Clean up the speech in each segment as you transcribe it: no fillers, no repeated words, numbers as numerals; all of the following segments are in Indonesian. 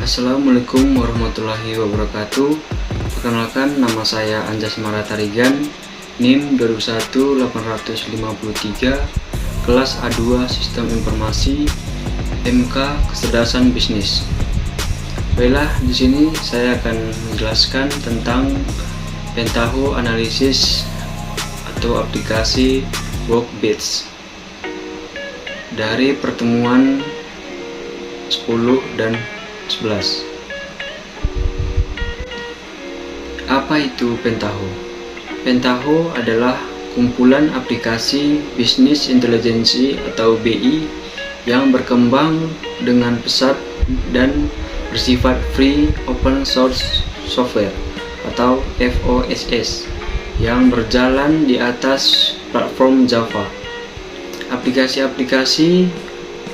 Assalamualaikum warahmatullahi wabarakatuh. Perkenalkan, nama saya Anjas Maratarigan, NIM 21853, kelas A2 Sistem Informasi, MK Kecerdasan Bisnis. Baiklah, di sini saya akan menjelaskan tentang Pentaho Analisis atau aplikasi Workbench dari pertemuan 10 dan 11. Apa itu Pentaho? Pentaho adalah kumpulan aplikasi bisnis intelijensi atau BI yang berkembang dengan pesat dan bersifat free open source software atau FOSS yang berjalan di atas platform Java. Aplikasi-aplikasi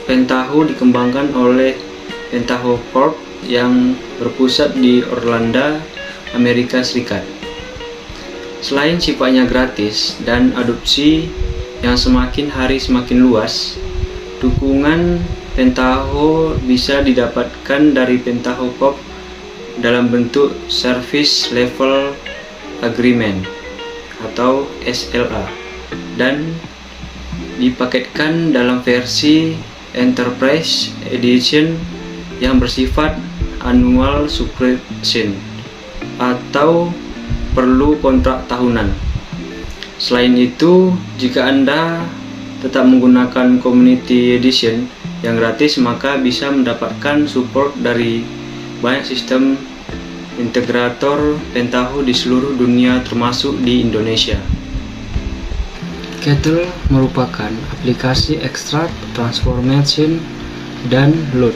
Pentaho dikembangkan oleh Pentaho Corp yang berpusat di Orlando, Amerika Serikat. Selain sifatnya gratis dan adopsi yang semakin hari semakin luas, dukungan Pentaho bisa didapatkan dari Pentaho Corp dalam bentuk Service Level Agreement atau SLA dan dipaketkan dalam versi Enterprise Edition yang bersifat annual subscription atau perlu kontrak tahunan. Selain itu, jika Anda tetap menggunakan Community Edition yang gratis, maka bisa mendapatkan support dari banyak sistem integrator Pentaho di seluruh dunia termasuk di Indonesia. Kettle merupakan aplikasi ekstrak, transformation, dan load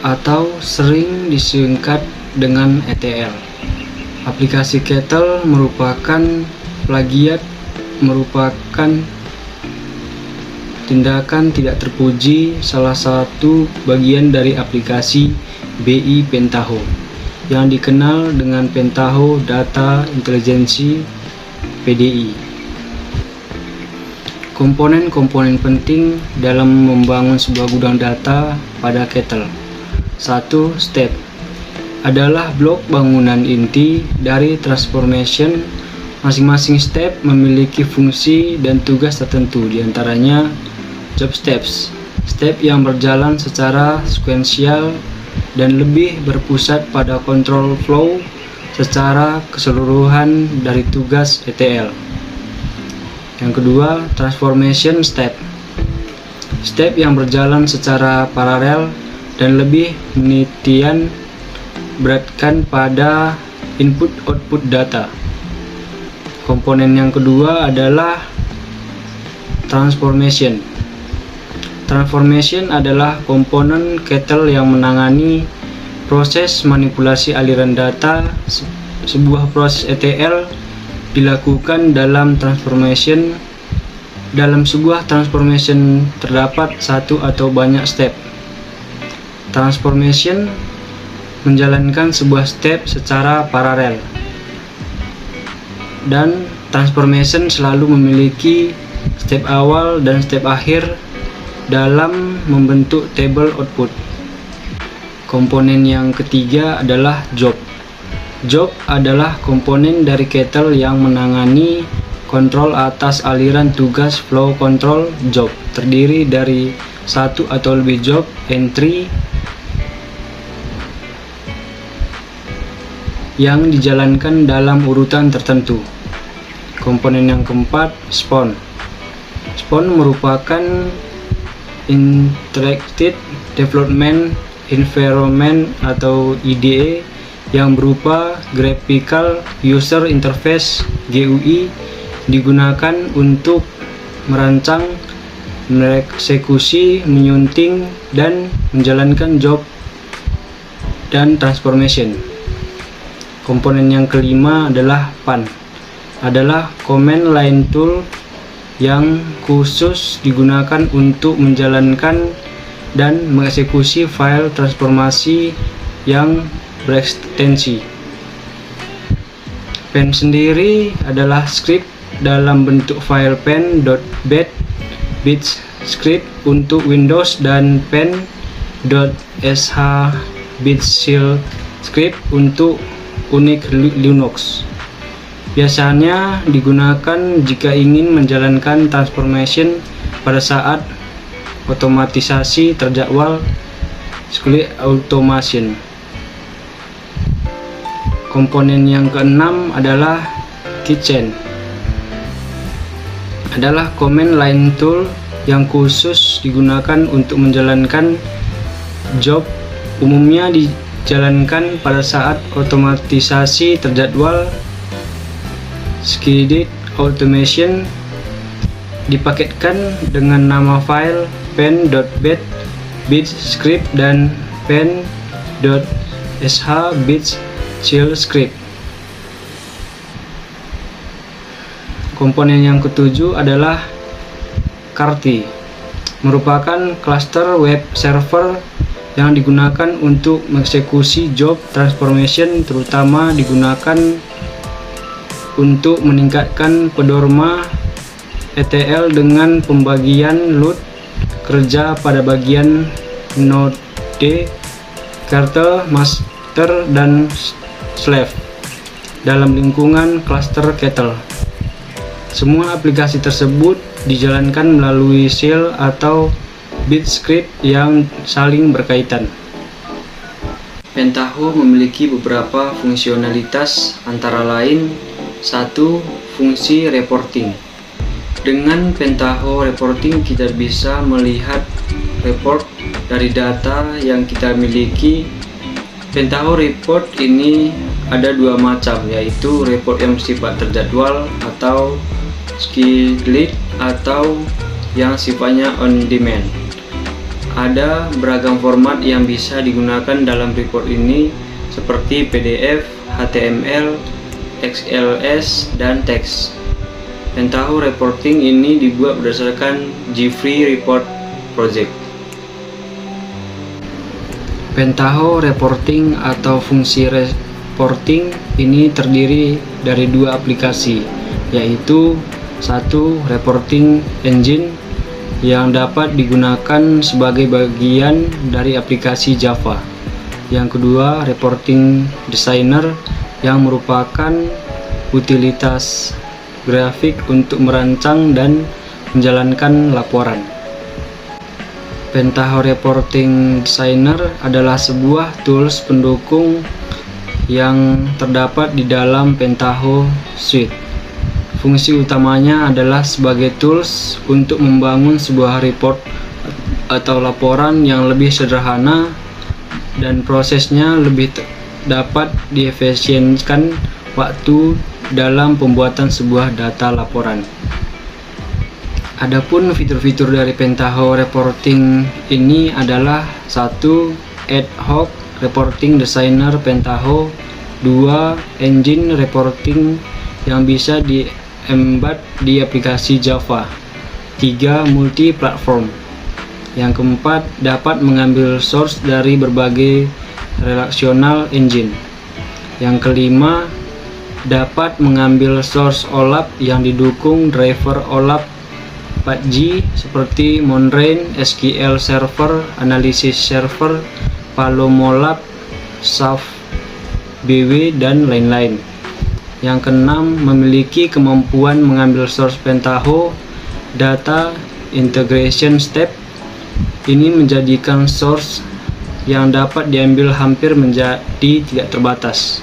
atau sering disingkat dengan ETL. Aplikasi Kettle merupakan plagiat, merupakan tindakan tidak terpuji salah satu bagian dari aplikasi BI Pentaho yang dikenal dengan Pentaho Data Intelligence PDI. Komponen-komponen penting dalam membangun sebuah gudang data pada Kettle. 1. Step adalah blok bangunan inti dari transformation. Masing-masing step memiliki fungsi dan tugas tertentu, diantaranya job steps, step yang berjalan secara sekuensial dan lebih berpusat pada control flow secara keseluruhan dari tugas ETL. Yang kedua, transformation step, step yang berjalan secara paralel dan lebih menitik beratkan pada input-output data. Komponen yang kedua adalah transformation. Transformation adalah komponen Kettle yang menangani proses manipulasi aliran data. Sebuah proses ETL dilakukan dalam transformation. Dalam sebuah transformation terdapat satu atau banyak step. Transformation menjalankan sebuah step secara paralel, dan transformation selalu memiliki step awal dan step akhir dalam membentuk tabel output. Komponen yang ketiga adalah job. Job adalah komponen dari Kettle yang menangani kontrol atas aliran tugas flow control job, terdiri dari satu atau lebih job entry yang dijalankan dalam urutan tertentu. Komponen yang keempat, spawn. Spawn merupakan Interactive Development Environment atau IDE yang berupa Graphical User Interface GUI, digunakan untuk merancang, mengeksekusi, menyunting, dan menjalankan job dan transformation. Komponen yang kelima adalah PAN, adalah Command Line Tool yang khusus digunakan untuk menjalankan dan mengeksekusi file transformasi yang berekstensi. Pen sendiri adalah script dalam bentuk file pen.bat, bit script untuk Windows, dan pen.sh bit shell script untuk Unix Linux. Biasanya digunakan jika ingin menjalankan transformation pada saat otomatisasi terjadwal script automation. Komponen yang keenam adalah Kitchen. Adalah command line tool yang khusus digunakan untuk menjalankan job, umumnya dijalankan pada saat otomatisasi terjadwal scheduled automation. Dipaketkan dengan nama file pen.bat bit script dan pen.sh bit shell script. Komponen yang ketujuh adalah Carty, merupakan cluster web server yang digunakan untuk mengeksekusi job transformation, terutama digunakan untuk meningkatkan performa ETL dengan pembagian load kerja pada bagian node, kernel, master, dan slave dalam lingkungan cluster kettle. Semua aplikasi tersebut dijalankan melalui shell atau bit script yang saling berkaitan. Pentaho memiliki beberapa fungsionalitas, antara lain 1. Fungsi reporting. Dengan Pentaho Reporting kita bisa melihat report dari data yang kita miliki. Pentaho Report ini ada dua macam, yaitu report yang bersifat terjadwal atau scheduled, atau yang sifatnya on demand. Ada beragam format yang bisa digunakan dalam report ini, seperti PDF, HTML, XLS, dan teks. Pentaho Reporting ini dibuat berdasarkan Geoffrey Report Project. Pentaho Reporting atau fungsi reporting ini terdiri dari dua aplikasi, yaitu 1. Reporting Engine yang dapat digunakan sebagai bagian dari aplikasi Java. Yang kedua, Reporting Designer yang merupakan utilitas grafik untuk merancang dan menjalankan laporan. Pentaho Reporting Designer adalah sebuah tools pendukung yang terdapat di dalam Pentaho Suite. Fungsi utamanya adalah sebagai tools untuk membangun sebuah report atau laporan yang lebih sederhana dan prosesnya lebih dapat diefisienkan waktu dalam pembuatan sebuah data laporan. Adapun fitur-fitur dari Pentaho Reporting ini adalah 1. Ad hoc Reporting Designer Pentaho. 2. Engine Reporting yang bisa di-embed di aplikasi Java. 3. Multi-platform. Yang keempat, dapat mengambil source dari berbagai relational engine. Yang kelima, dapat mengambil source OLAP yang didukung driver OLAP 4G seperti Monrain, SQL Server, Analysis Server, Palomolab, SAF BW, dan lain-lain. Yang keenam, memiliki kemampuan mengambil source Pentaho data integration step. Ini menjadikan source yang dapat diambil hampir menjadi tidak terbatas.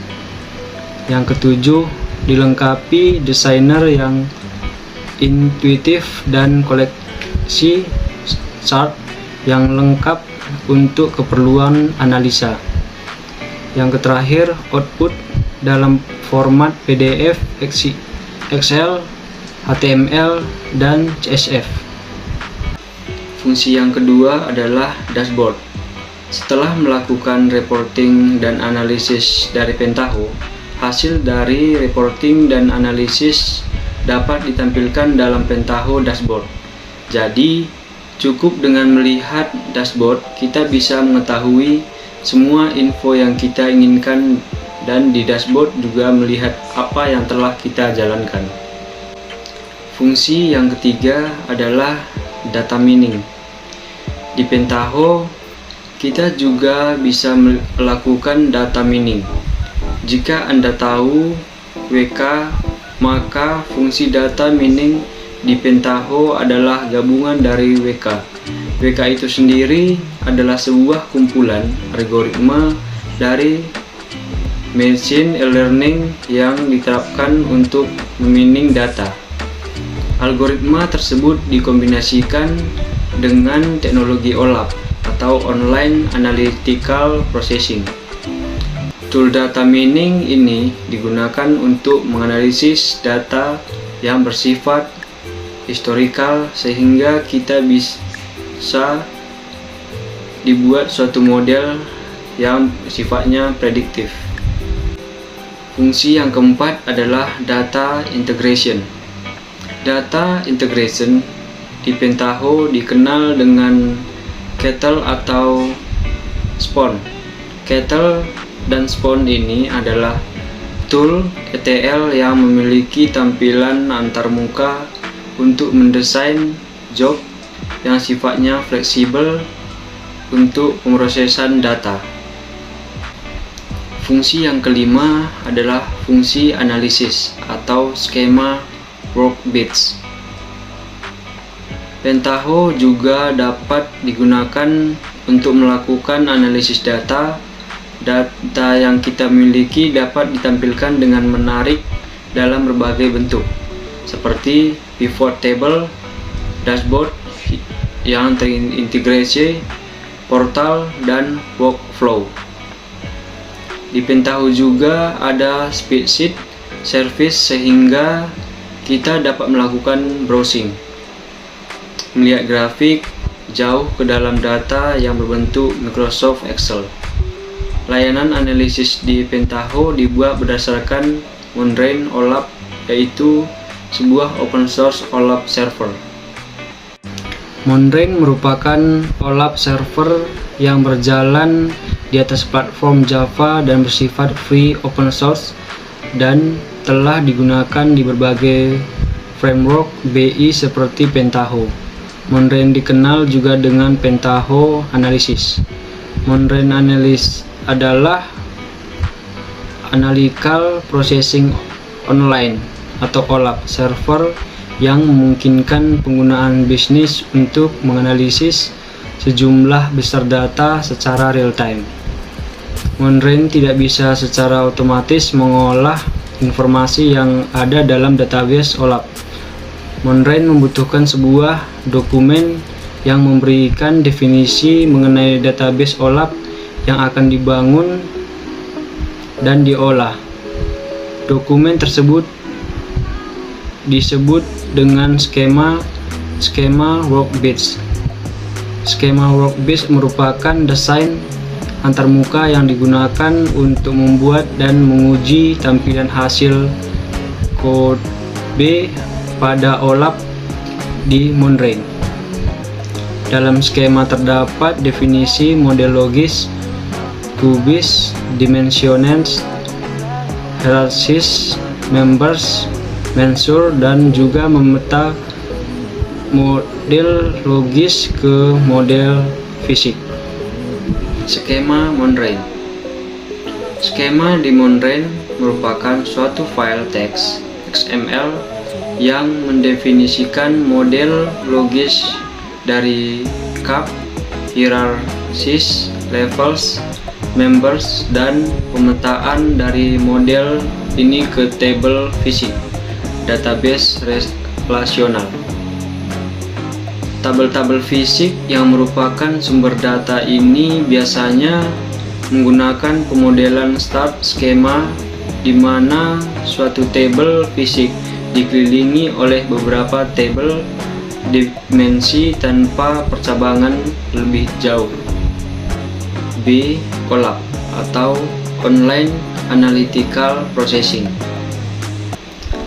Yang ketujuh, dilengkapi desainer yang intuitif dan koleksi chart yang lengkap untuk keperluan analisa. Yang terakhir, output dalam format PDF, Excel, HTML, dan CSV. Fungsi yang kedua adalah dashboard. Setelah melakukan reporting dan analisis dari Pentaho, hasil dari reporting dan analisis dapat ditampilkan dalam Pentaho Dashboard. Jadi, cukup dengan melihat dashboard, kita bisa mengetahui semua info yang kita inginkan, dan di dashboard juga melihat apa yang telah kita jalankan. Fungsi yang ketiga adalah data mining. Di Pentaho, Kita juga bisa melakukan data mining. Jika Anda tahu WK, maka fungsi data mining di Pentaho adalah gabungan dari WK. WK itu sendiri adalah sebuah kumpulan algoritma dari machine learning yang diterapkan untuk memining data. Algoritma tersebut dikombinasikan dengan teknologi OLAP atau Online Analytical Processing. Tool data mining ini digunakan untuk menganalisis data yang bersifat historical sehingga kita bisa dibuat suatu model yang sifatnya prediktif. Fungsi yang keempat adalah data integration. Data integration di Pentaho dikenal dengan Kettle atau Spawn. Kettle dan Spawn ini adalah tool ETL yang memiliki tampilan antarmuka untuk mendesain job yang sifatnya fleksibel untuk pemrosesan data. Fungsi yang kelima adalah fungsi analisis atau skema workbits. Pentaho juga dapat digunakan untuk melakukan analisis data. Data yang kita miliki dapat ditampilkan dengan menarik dalam berbagai bentuk, seperti pivot table, dashboard yang terintegrasi, portal, dan workflow. Di Pentaho juga ada spreadsheet service sehingga kita dapat melakukan browsing, melihat grafik jauh ke dalam data yang berbentuk Microsoft Excel. Layanan analisis di Pentaho dibuat berdasarkan Monrain OLAP, yaitu sebuah open source OLAP server. Monrain merupakan OLAP server yang berjalan di atas platform Java dan bersifat free open source dan telah digunakan di berbagai framework BI seperti Pentaho. Monrain dikenal juga dengan Pentaho Analysis. Monrain Analysis adalah Analytical Processing Online atau OLAP server yang memungkinkan penggunaan bisnis untuk menganalisis sejumlah besar data secara real time. Monrain tidak bisa secara otomatis mengolah informasi yang ada dalam database OLAP. Monrain membutuhkan sebuah dokumen yang memberikan definisi mengenai database OLAP yang akan dibangun dan diolah. Dokumen tersebut disebut dengan skema workbits. Skema workbits merupakan desain antarmuka yang digunakan untuk membuat dan menguji tampilan hasil kode B pada OLAP di Monrain. Dalam skema terdapat definisi model logis, kubis, dimensions, hierarchies, members, mensur, dan juga memeta model logis ke model fisik. Skema Monrain. Skema di Monrain merupakan suatu file teks XML yang mendefinisikan model logis dari cup, hierarchies, levels, members, dan pemetaan dari model ini ke tabel fisik, database relasional. Tabel-tabel fisik yang merupakan sumber data ini biasanya menggunakan pemodelan start skema, di mana suatu tabel fisik dikelilingi oleh beberapa tabel dimensi tanpa percabangan lebih jauh. B. OLAP atau Online Analytical Processing.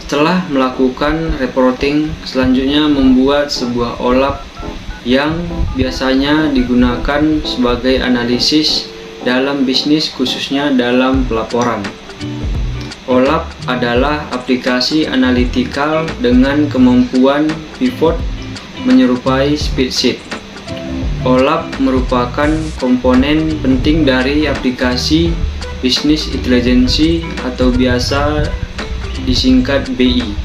Setelah melakukan reporting, selanjutnya membuat sebuah OLAP yang biasanya digunakan sebagai analisis dalam bisnis, khususnya dalam pelaporan. OLAP adalah aplikasi analitikal dengan kemampuan pivot menyerupai spreadsheet. OLAP merupakan komponen penting dari aplikasi Business Intelligence atau biasa disingkat BI.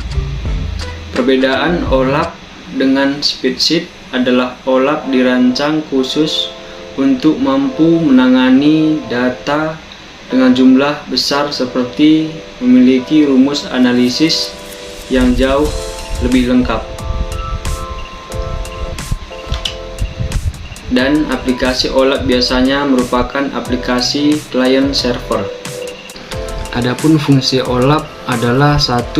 Perbedaan OLAP dengan spreadsheet adalah OLAP dirancang khusus untuk mampu menangani data dengan jumlah besar seperti memiliki rumus analisis yang jauh lebih lengkap. Dan aplikasi OLAP biasanya merupakan aplikasi client server. Adapun fungsi OLAP adalah 1.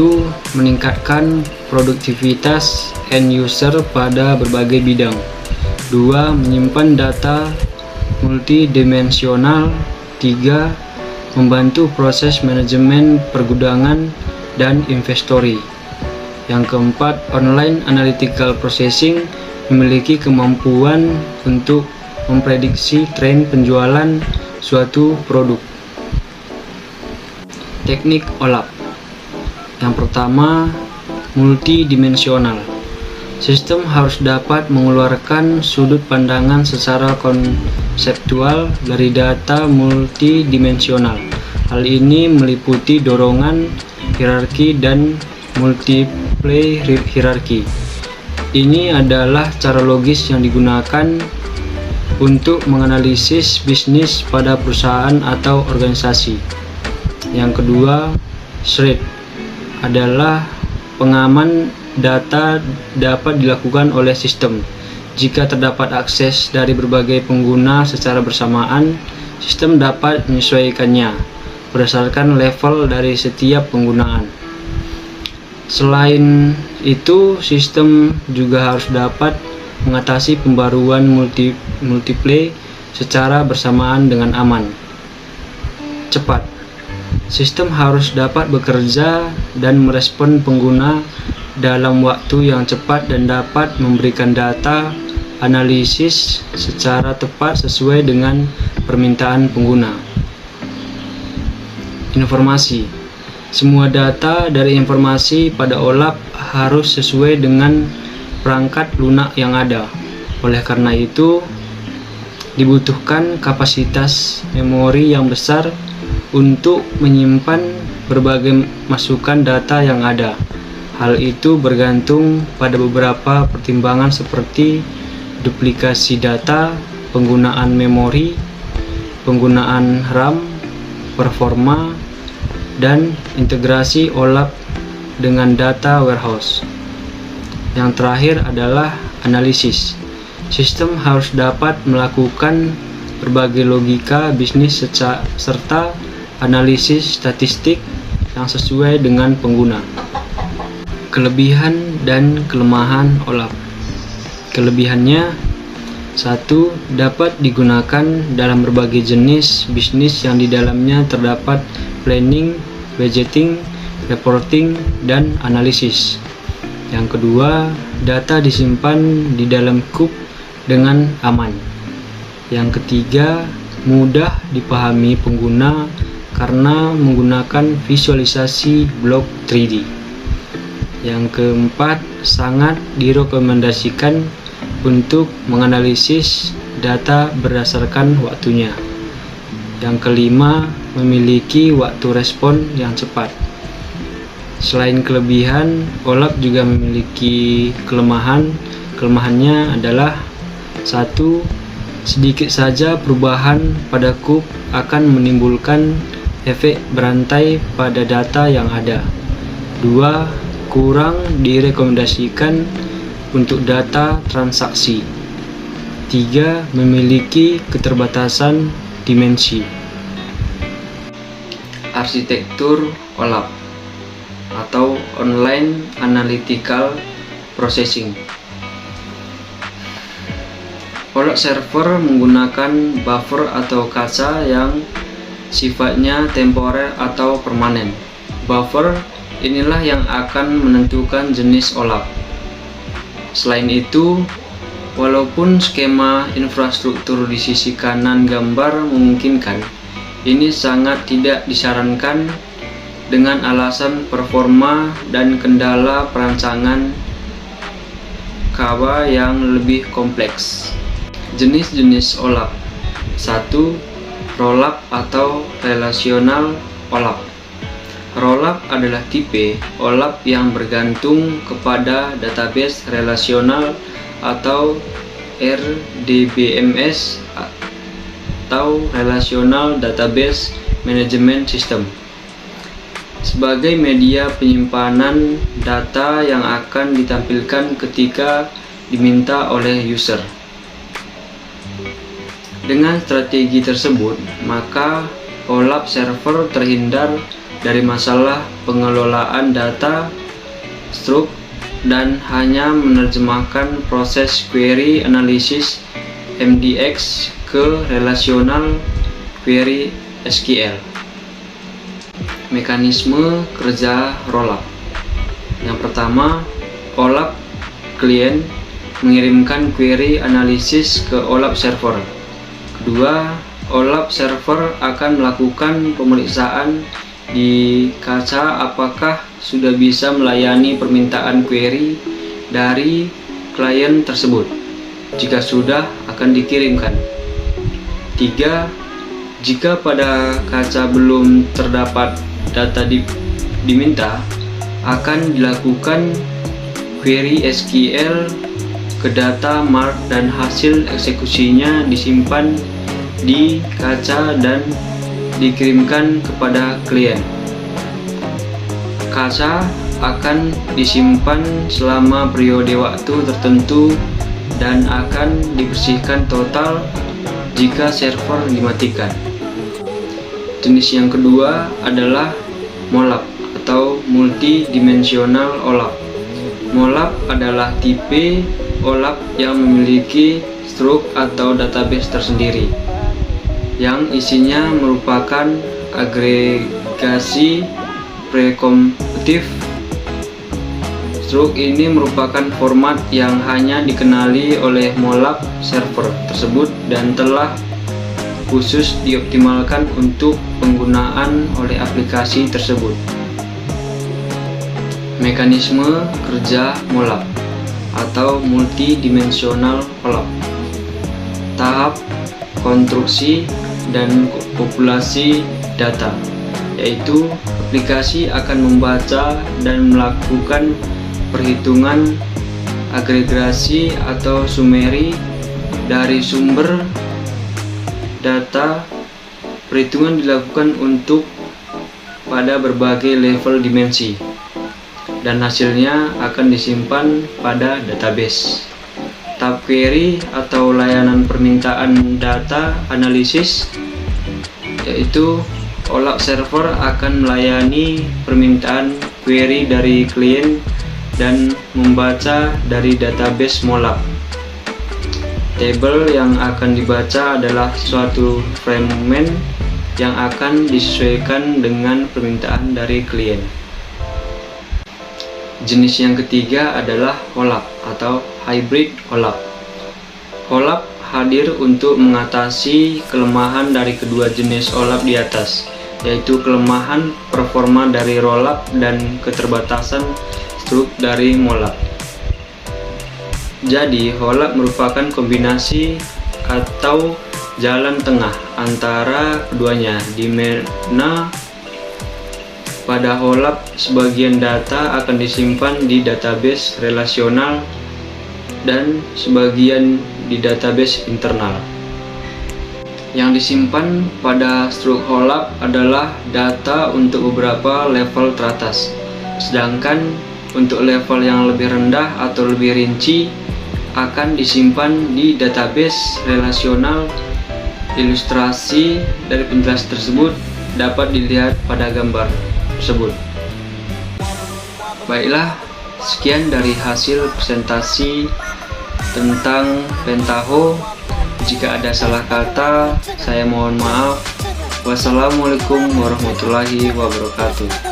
Meningkatkan produktivitas end user pada berbagai bidang. 2. Menyimpan data multidimensional. 3. Membantu proses manajemen pergudangan dan inventory. Yang keempat, online analytical processing memiliki kemampuan untuk memprediksi tren penjualan suatu produk. Teknik OLAP. Yang pertama, multidimensional. Sistem harus dapat mengeluarkan sudut pandangan secara konseptual dari data multidimensional. Hal ini meliputi dorongan, hierarki, dan multiple hierarki. Ini adalah cara logis yang digunakan untuk menganalisis bisnis pada perusahaan atau organisasi. Yang kedua, shred adalah pengaman data dapat dilakukan oleh sistem. Jika terdapat akses dari berbagai pengguna secara bersamaan, sistem dapat menyesuaikannya berdasarkan level dari setiap penggunaan. Selain itu, sistem juga harus dapat mengatasi pembaruan multiple secara bersamaan dengan aman. Cepat. Sistem harus dapat bekerja dan merespon pengguna dalam waktu yang cepat dan dapat memberikan data analisis secara tepat sesuai dengan permintaan pengguna. Informasi. Semua data dari informasi pada OLAP harus sesuai dengan perangkat lunak yang ada. Oleh karena itu, dibutuhkan kapasitas memori yang besar untuk menyimpan berbagai masukan data yang ada. Hal itu bergantung pada beberapa pertimbangan seperti duplikasi data, penggunaan memori, penggunaan RAM, performa, dan integrasi OLAP dengan data warehouse. Yang terakhir adalah analisis. Sistem harus dapat melakukan berbagai logika bisnis serta analisis statistik yang sesuai dengan pengguna. Kelebihan dan kelemahan OLAP. Kelebihannya: 1. Dapat digunakan dalam berbagai jenis bisnis yang di dalamnya terdapat planning, budgeting, reporting, dan analisis. Yang kedua, data disimpan di dalam kub dengan aman. Yang ketiga, mudah dipahami pengguna karena menggunakan visualisasi blok 3D. Yang keempat, sangat direkomendasikan untuk menganalisis data berdasarkan waktunya. Yang kelima, memiliki waktu respon yang cepat. Selain kelebihan, OLAP juga memiliki kelemahan. Kelemahannya adalah: 1. Sedikit saja perubahan pada kub akan menimbulkan efek berantai pada data yang ada. 2. Kurang direkomendasikan untuk data transaksi. 3. Memiliki keterbatasan dimensi. Arsitektur OLAP atau Online Analytical Processing. OLAP server menggunakan buffer atau kaca yang sifatnya temporer atau permanen. Buffer inilah yang akan menentukan jenis OLAP. Selain itu, walaupun skema infrastruktur di sisi kanan gambar memungkinkan, ini sangat tidak disarankan dengan alasan performa dan kendala perancangan KAWA yang lebih kompleks. Jenis-jenis OLAP. 1. Rollup atau relational OLAP. Rollup adalah tipe OLAP yang bergantung kepada database relasional atau RDBMS atau Relational Database Management System sebagai media penyimpanan data yang akan ditampilkan ketika diminta oleh user. Dengan strategi tersebut, maka OLAP server terhindar dari masalah pengelolaan data struktur dan hanya menerjemahkan proses query analisis MDX ke relational query SQL. Mekanisme kerja rollup. Yang pertama, OLAP klien mengirimkan query analisis ke OLAP server. Kedua, OLAP server akan melakukan pemeriksaan di kaca apakah sudah bisa melayani permintaan query dari klien tersebut. Jika sudah, akan dikirimkan. 3. Jika pada kaca belum terdapat data diminta, akan dilakukan query SQL ke data mark dan hasil eksekusinya disimpan di kaca dan dikirimkan kepada klien. Kaca akan disimpan selama periode waktu tertentu dan akan dibersihkan total jika server dimatikan. Jenis yang kedua adalah MOLAP atau multidimensional OLAP. MOLAP adalah tipe OLAP yang memiliki struktur atau database tersendiri yang isinya merupakan agregasi prekompetitif. Struktur ini merupakan format yang hanya dikenali oleh MOLAP server tersebut dan telah khusus dioptimalkan untuk penggunaan oleh aplikasi tersebut. Mekanisme kerja MOLAP atau multidimensional OLAP. Tahap konstruksi dan populasi data, yaitu aplikasi akan membaca dan melakukan perhitungan agregasi atau summary dari sumber data. Perhitungan dilakukan untuk pada berbagai level dimensi dan hasilnya akan disimpan pada database. Tahap query atau layanan permintaan data analisis, yaitu OLAP server akan melayani permintaan query dari klien dan membaca dari database MOLAP. Tabel yang akan dibaca adalah suatu fragment yang akan disesuaikan dengan permintaan dari klien. Jenis yang ketiga adalah OLAP atau hybrid OLAP. OLAP hadir untuk mengatasi kelemahan dari kedua jenis OLAP di atas, yaitu kelemahan performa dari rollup dan keterbatasan struktur dari MOLAP. Jadi, OLAP merupakan kombinasi atau jalan tengah antara keduanya, di mana pada OLAP sebagian data akan disimpan di database relasional dan sebagian di database internal. Yang disimpan pada struktur OLAP adalah data untuk beberapa level teratas, sedangkan untuk level yang lebih rendah atau lebih rinci akan disimpan di database relasional. Ilustrasi dari penjelasan tersebut dapat dilihat pada gambar tersebut. Baiklah, sekian dari hasil presentasi tentang Pentaho. Jika ada salah kata, saya mohon maaf. Wassalamualaikum warahmatullahi wabarakatuh.